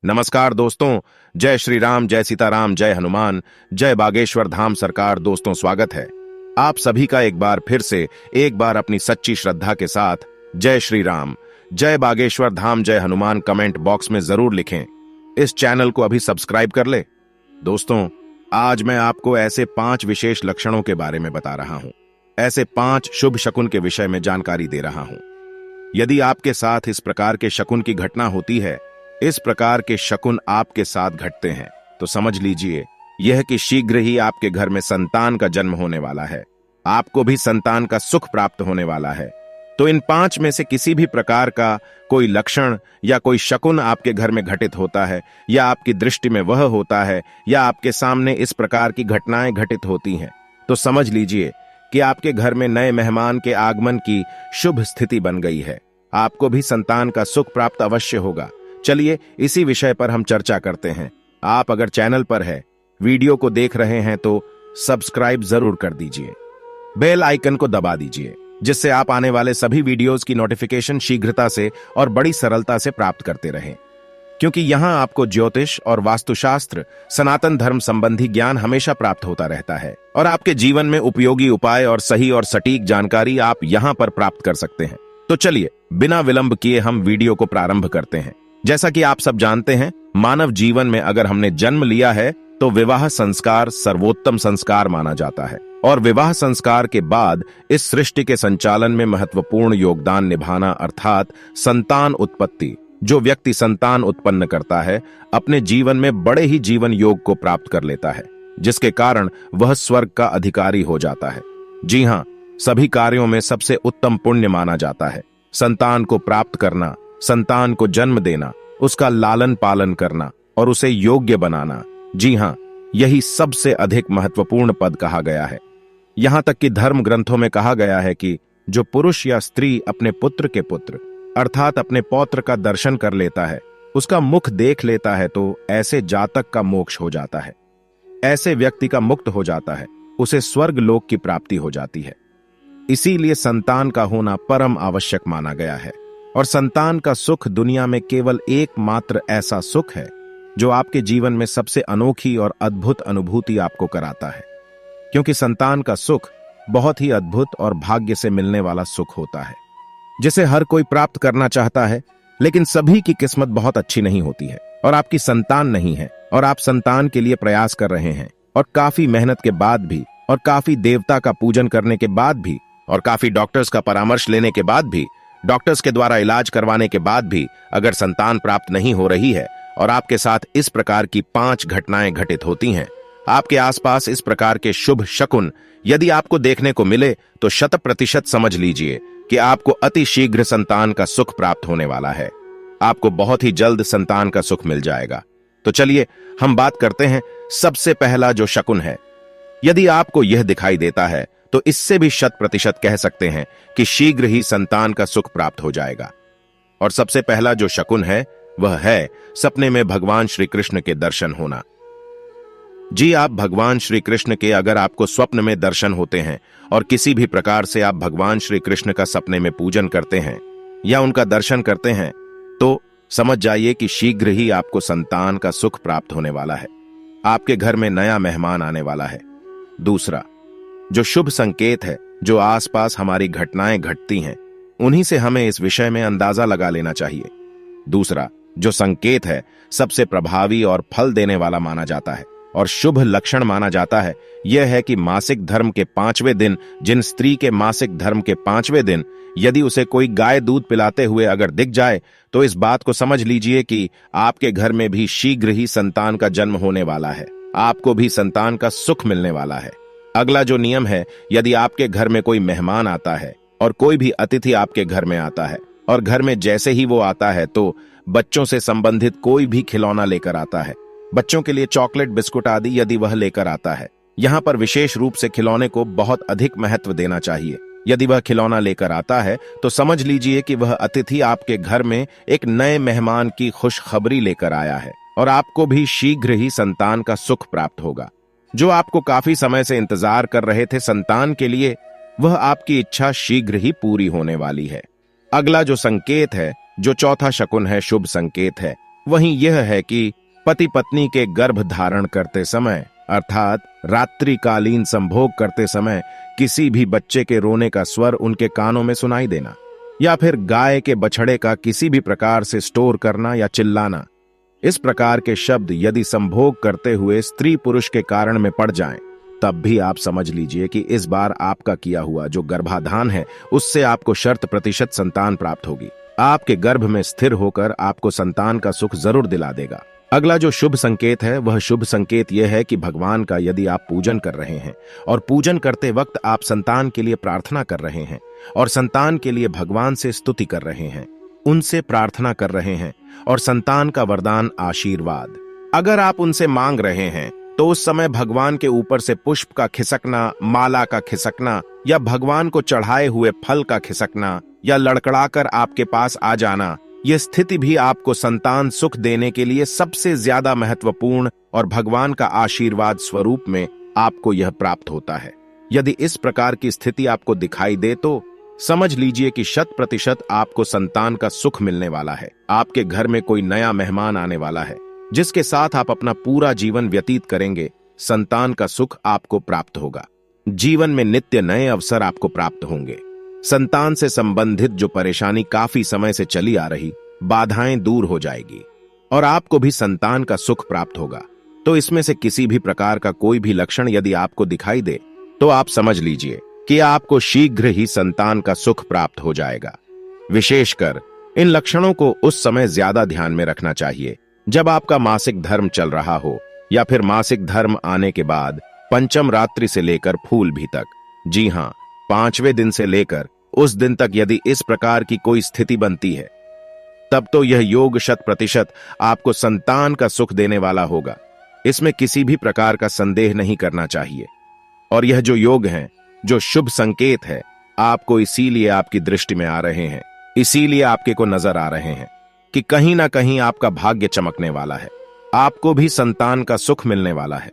नमस्कार दोस्तों, जय श्री राम, जय सीताराम, जय हनुमान, जय बागेश्वर धाम सरकार। दोस्तों स्वागत है आप सभी का एक बार फिर से अपनी सच्ची श्रद्धा के साथ जय श्री राम, जय बागेश्वर धाम, जय हनुमान कमेंट बॉक्स में जरूर लिखें। इस चैनल को अभी सब्सक्राइब कर ले। दोस्तों आज मैं आपको ऐसे 5 विशेष लक्षणों के बारे में बता रहा हूं, ऐसे 5 शुभ शकुन के विषय में जानकारी दे रहा हूं। यदि आपके साथ इस प्रकार के शकुन की घटना होती है, इस प्रकार के शकुन आपके साथ घटते हैं, तो समझ लीजिए यह कि शीघ्र ही आपके घर में संतान का जन्म होने वाला है, आपको भी संतान का सुख प्राप्त होने वाला है। तो इन 5 में से किसी भी प्रकार का कोई लक्षण या कोई शकुन आपके घर में घटित होता है, या आपकी दृष्टि में वह होता है, या आपके सामने इस प्रकार की घटनाएं घटित होती हैं, तो समझ लीजिए कि आपके घर में नए मेहमान के आगमन की शुभ स्थिति बन गई है। आपको भी संतान का सुख प्राप्त अवश्य होगा। चलिए इसी विषय पर हम चर्चा करते हैं। आप अगर चैनल पर है, वीडियो को देख रहे हैं तो सब्सक्राइब जरूर कर दीजिए, बेल आइकन को दबा दीजिए, जिससे आप आने वाले सभी वीडियोस की नोटिफिकेशन शीघ्रता से और बड़ी सरलता से प्राप्त करते रहें। क्योंकि यहां आपको ज्योतिष और वास्तुशास्त्र, सनातन धर्म संबंधी ज्ञान हमेशा प्राप्त होता रहता है, और आपके जीवन में उपयोगी उपाय और सही और सटीक जानकारी आप यहां पर प्राप्त कर सकते हैं। तो चलिए बिना विलंब किए हम वीडियो को प्रारंभ करते हैं। जैसा कि आप सब जानते हैं, मानव जीवन में अगर हमने जन्म लिया है तो विवाह संस्कार सर्वोत्तम संस्कार माना जाता है, और विवाह संस्कार के बाद इस सृष्टि के संचालन में महत्वपूर्ण योगदान निभाना अर्थात संतान उत्पत्ति। जो व्यक्ति संतान उत्पन्न करता है अपने जीवन में बड़े ही जीवन योग को प्राप्त कर लेता है, जिसके कारण वह स्वर्ग का अधिकारी हो जाता है। जी हाँ, सभी कार्यों में सबसे उत्तम पुण्य माना जाता है संतान को प्राप्त करना, संतान को जन्म देना, उसका लालन पालन करना और उसे योग्य बनाना। जी हाँ, यही सबसे अधिक महत्वपूर्ण पद कहा गया है। यहां तक कि धर्म ग्रंथों में कहा गया है कि जो पुरुष या स्त्री अपने पुत्र के पुत्र अर्थात अपने पौत्र का दर्शन कर लेता है, उसका मुख देख लेता है, तो ऐसे जातक का मोक्ष हो जाता है, ऐसे व्यक्ति का मुक्त हो जाता है, उसे स्वर्ग लोक की प्राप्ति हो जाती है। इसीलिए संतान का होना परम आवश्यक माना गया है। और संतान का सुख दुनिया में केवल एकमात्र ऐसा सुख है जो आपके जीवन में सबसे अनोखी और अद्भुत अनुभूति आपको कराता है, क्योंकि संतान का सुख बहुत ही अद्भुत और भाग्य से मिलने वाला सुख होता है, जिसे हर कोई प्राप्त करना चाहता है, लेकिन सभी की किस्मत बहुत अच्छी नहीं होती है, और आपकी संतान नहीं है, और आप संतान के लिए प्रयास कर रहे हैं, और काफी मेहनत के बाद भी, और काफी देवता का पूजन करने के बाद भी, और काफी डॉक्टर्स का परामर्श लेने के बाद भी, डॉक्टर्स के द्वारा इलाज करवाने के बाद भी अगर संतान प्राप्त नहीं हो रही है, और आपके साथ इस प्रकार की 5 घटनाएं घटित होती हैं, आपके आसपास इस प्रकार के शुभ शकुन यदि आपको देखने को मिले, तो 100% समझ लीजिए कि आपको अति शीघ्र संतान का सुख प्राप्त होने वाला है। आपको बहुत ही जल्द संतान का सुख मिल जाएगा। तो चलिए हम बात करते हैं। सबसे पहला जो शकुन है, यदि आपको यह दिखाई देता है तो इससे भी 100% कह सकते हैं कि शीघ्र ही संतान का सुख प्राप्त हो जाएगा। और सबसे पहला जो शकुन है वह है सपने में भगवान श्री कृष्ण के दर्शन होना। जी, आप भगवान श्री कृष्ण के अगर आपको स्वप्न में दर्शन होते हैं, और किसी भी प्रकार से आप भगवान श्री कृष्ण का सपने में पूजन करते हैं या उनका दर्शन करते हैं, तो समझ जाइए कि शीघ्र ही आपको संतान का सुख प्राप्त होने वाला है। आपके घर में नया मेहमान आने वाला है। दूसरा जो शुभ संकेत है, जो आसपास हमारी घटनाएं घटती हैं, उन्हीं से हमें इस विषय में अंदाजा लगा लेना चाहिए। दूसरा जो संकेत है सबसे प्रभावी और फल देने वाला माना जाता है और शुभ लक्षण माना जाता है, यह है कि मासिक धर्म के 5वें दिन, जिन स्त्री के मासिक धर्म के 5वें दिन यदि उसे कोई गाय दूध पिलाते हुए अगर दिख जाए, तो इस बात को समझ लीजिए कि आपके घर में भी शीघ्र ही संतान का जन्म होने वाला है, आपको भी संतान का सुख मिलने वाला है। अगला जो नियम है, यदि आपके घर में कोई मेहमान आता है और कोई भी अतिथि आपके घर में आता है, और घर में जैसे ही वो आता है तो बच्चों से संबंधित कोई भी खिलौना लेकर आता है, बच्चों के लिए चॉकलेट, बिस्कुट आदि यदि वह लेकर आता है, यहां पर विशेष रूप से खिलौने को बहुत अधिक महत्व देना चाहिए। यदि वह खिलौना लेकर आता है तो समझ लीजिए कि वह अतिथि आपके घर में एक नए मेहमान की खुशखबरी लेकर आया है, और आपको भी शीघ्र ही संतान का सुख प्राप्त होगा। जो आपको काफी समय से इंतजार कर रहे थे संतान के लिए, वह आपकी इच्छा शीघ्र ही पूरी होने वाली है। अगला जो संकेत है, जो चौथा शकुन है, शुभ संकेत है, वहीं यह है कि पति पत्नी के गर्भ धारण करते समय अर्थात रात्रिकालीन संभोग करते समय किसी भी बच्चे के रोने का स्वर उनके कानों में सुनाई देना, या फिर गाय के बछड़े का किसी भी प्रकार से स्टोर करना या चिल्लाना, इस प्रकार के शब्द यदि संभोग करते हुए स्त्री पुरुष के कारण में पड़ जाएं, तब भी आप समझ लीजिए कि इस बार आपका किया हुआ जो गर्भाधान है उससे आपको 100% संतान प्राप्त होगी। आपके गर्भ में स्थिर होकर आपको संतान का सुख जरूर दिला देगा। अगला जो शुभ संकेत है वह शुभ संकेत यह है कि भगवान का यदि आप पूजन कर रहे हैं और पूजन करते वक्त आप संतान के लिए प्रार्थना कर रहे हैं और संतान के लिए भगवान से स्तुति कर रहे हैं, उनसे प्रार्थना कर रहे हैं और संतान का वरदान आशीर्वाद अगर आप उनसे मांग रहे हैं, तो उस समय भगवान के ऊपर से पुष्प का खिसकना, माला का खिसकना या भगवान को चढ़ाए हुए फल का खिसकना या लड़खड़ाकर आपके पास आ जाना, यह स्थिति भी आपको संतान सुख देने के लिए सबसे ज्यादा महत्वपूर्ण और भगवान का आशीर्वाद स्वरूप में आपको यह प्राप्त होता है। यदि इस प्रकार की स्थिति आपको दिखाई दे तो समझ लीजिए कि 100% आपको संतान का सुख मिलने वाला है। आपके घर में कोई नया मेहमान आने वाला है जिसके साथ आप अपना पूरा जीवन व्यतीत करेंगे। संतान का सुख आपको प्राप्त होगा। जीवन में नित्य नए अवसर आपको प्राप्त होंगे। संतान से संबंधित जो परेशानी काफी समय से चली आ रही, बाधाएं दूर हो जाएगी और आपको भी संतान का सुख प्राप्त होगा। तो इसमें से किसी भी प्रकार का कोई भी लक्षण यदि आपको दिखाई दे तो आप समझ लीजिए कि आपको शीघ्र ही संतान का सुख प्राप्त हो जाएगा। विशेषकर इन लक्षणों को उस समय ज्यादा ध्यान में रखना चाहिए जब आपका मासिक धर्म चल रहा हो या फिर मासिक धर्म आने के बाद पंचम रात्रि से लेकर फूल भी तक। जी हां, 5वें दिन से लेकर उस दिन तक यदि इस प्रकार की कोई स्थिति बनती है, तब तो यह योग 100% आपको संतान का सुख देने वाला होगा। इसमें किसी भी प्रकार का संदेह नहीं करना चाहिए। और यह जो योग है, जो शुभ संकेत है, आपको इसीलिए आपकी दृष्टि में आ रहे हैं, इसीलिए आपके को नजर आ रहे हैं कि कहीं ना कहीं आपका भाग्य चमकने वाला है, आपको भी संतान का सुख मिलने वाला है।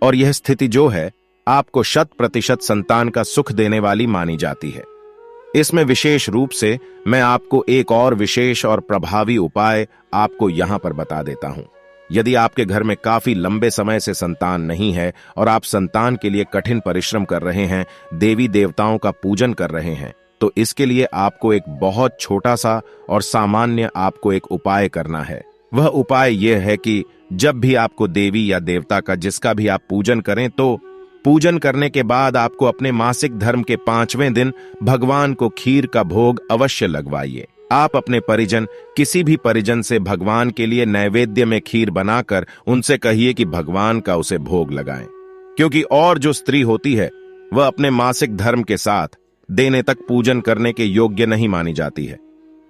और यह स्थिति जो है आपको 100% संतान का सुख देने वाली मानी जाती है। इसमें विशेष रूप से मैं आपको एक और विशेष और प्रभावी उपाय आपको यहां पर बता देता हूं। यदि आपके घर में काफी लंबे समय से संतान नहीं है और आप संतान के लिए कठिन परिश्रम कर रहे हैं, देवी देवताओं का पूजन कर रहे हैं, तो इसके लिए आपको एक बहुत छोटा सा और सामान्य आपको एक उपाय करना है। वह उपाय यह है कि जब भी आपको देवी या देवता का जिसका भी आप पूजन करें, तो पूजन करने के बाद आपको अपने मासिक धर्म के 5वें दिन भगवान को खीर का भोग अवश्य लगवाइए। आप अपने परिजन, किसी भी परिजन से भगवान के लिए नैवेद्य में खीर बनाकर उनसे कहिए कि भगवान का उसे भोग लगाएं। क्योंकि और जो स्त्री होती है वह अपने मासिक धर्म के साथ देने तक पूजन करने के योग्य नहीं मानी जाती है।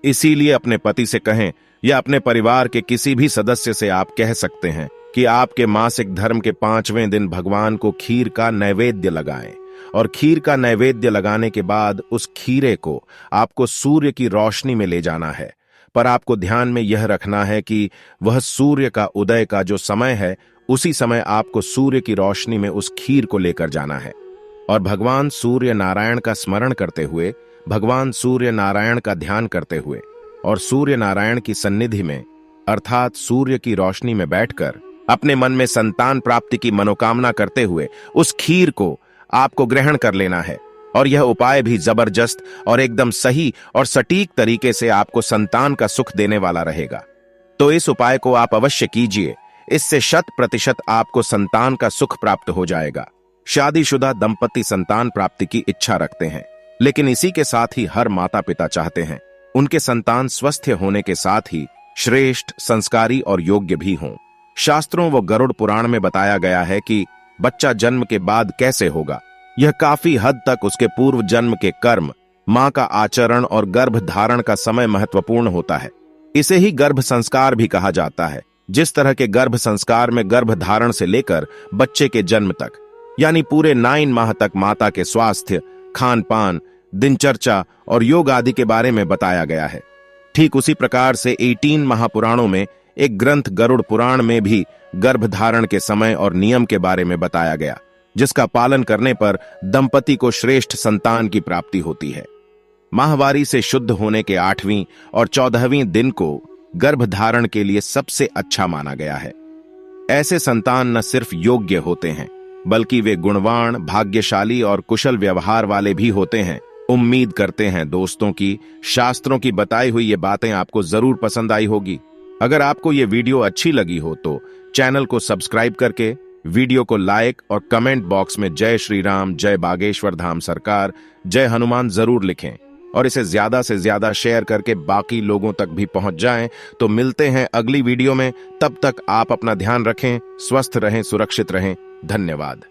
इसीलिए अपने पति से कहें या अपने परिवार के किसी भी सदस्य से आप कह सकते हैं कि आपके मासिक धर्म के 5वें दिन भगवान को खीर का नैवेद्य लगाएं। और खीर का नैवेद्य लगाने के बाद उस खीरे को आपको सूर्य की रोशनी में ले जाना है। पर आपको ध्यान में यह रखना है कि वह सूर्य का उदय का जो समय है, उसी समय आपको सूर्य की रोशनी में उस खीर को लेकर जाना है। और भगवान सूर्य नारायण का स्मरण करते हुए, भगवान सूर्य नारायण का ध्यान करते हुए और सूर्य नारायण की सन्निधि में अर्थात सूर्य की रोशनी में बैठकर अपने मन में संतान प्राप्ति की मनोकामना करते हुए उस खीर को आपको ग्रहण कर लेना है। और यह उपाय भी जबरदस्त और एकदम सही और सटीक तरीके से आपको संतान का सुख देने वाला रहेगा। तो इस उपाय को आप अवश्य कीजिए। इससे 100% आपको संतान का सुख प्राप्त हो जाएगा। शादीशुदा दंपति संतान प्राप्ति की इच्छा रखते हैं, लेकिन इसी के साथ ही हर माता पिता चाहते हैं उनके संतान स्वस्थ होने के साथ ही श्रेष्ठ, संस्कारी और योग्य भी हों। शास्त्रों व गरुड़ पुराण में बताया गया है कि बच्चा जन्म के बाद कैसे होगा। यह काफी हद तक उसके पूर्व जन्म के कर्म, मां का आचरण और गर्भ धारण का समय महत्वपूर्ण होता है। इसे ही गर्भ संस्कार भी कहा जाता है। जिस तरह के गर्भ संस्कार में गर्भ धारण से लेकर बच्चे के जन्म तक, यानी पूरे 9 माह तक माता के स्वास्थ्य, खान पान, दिनचर्या और योग आदि के बारे में बताया गया है। ठीक उसी प्रकार से 18 महापुराणों में एक ग्रंथ गरुड़ पुराण में भी गर्भ धारण के समय और नियम के बारे में बताया गया, जिसका पालन करने पर दंपति को श्रेष्ठ संतान की प्राप्ति होती है। माहवारी से शुद्ध होने के 8वें और 14वें दिन को गर्भधारण के लिए सबसे अच्छा माना गया है। ऐसे संतान न सिर्फ योग्य होते हैं, बल्कि वे गुणवान, भाग्यशाली और कुशल व्यवहार वाले भी होते हैं। उम्मीद करते हैं दोस्तों की शास्त्रों की बताई हुई ये बातें आपको जरूर पसंद आई होगी। अगर आपको ये वीडियो अच्छी लगी हो तो चैनल को सब्सक्राइब करके वीडियो को लाइक और कमेंट बॉक्स में जय श्री राम, जय बागेश्वर धाम सरकार, जय हनुमान जरूर लिखें और इसे ज्यादा से ज्यादा शेयर करके बाकी लोगों तक भी पहुंच जाएं। तो मिलते हैं अगली वीडियो में, तब तक आप अपना ध्यान रखें, स्वस्थ रहें, सुरक्षित रहें। धन्यवाद।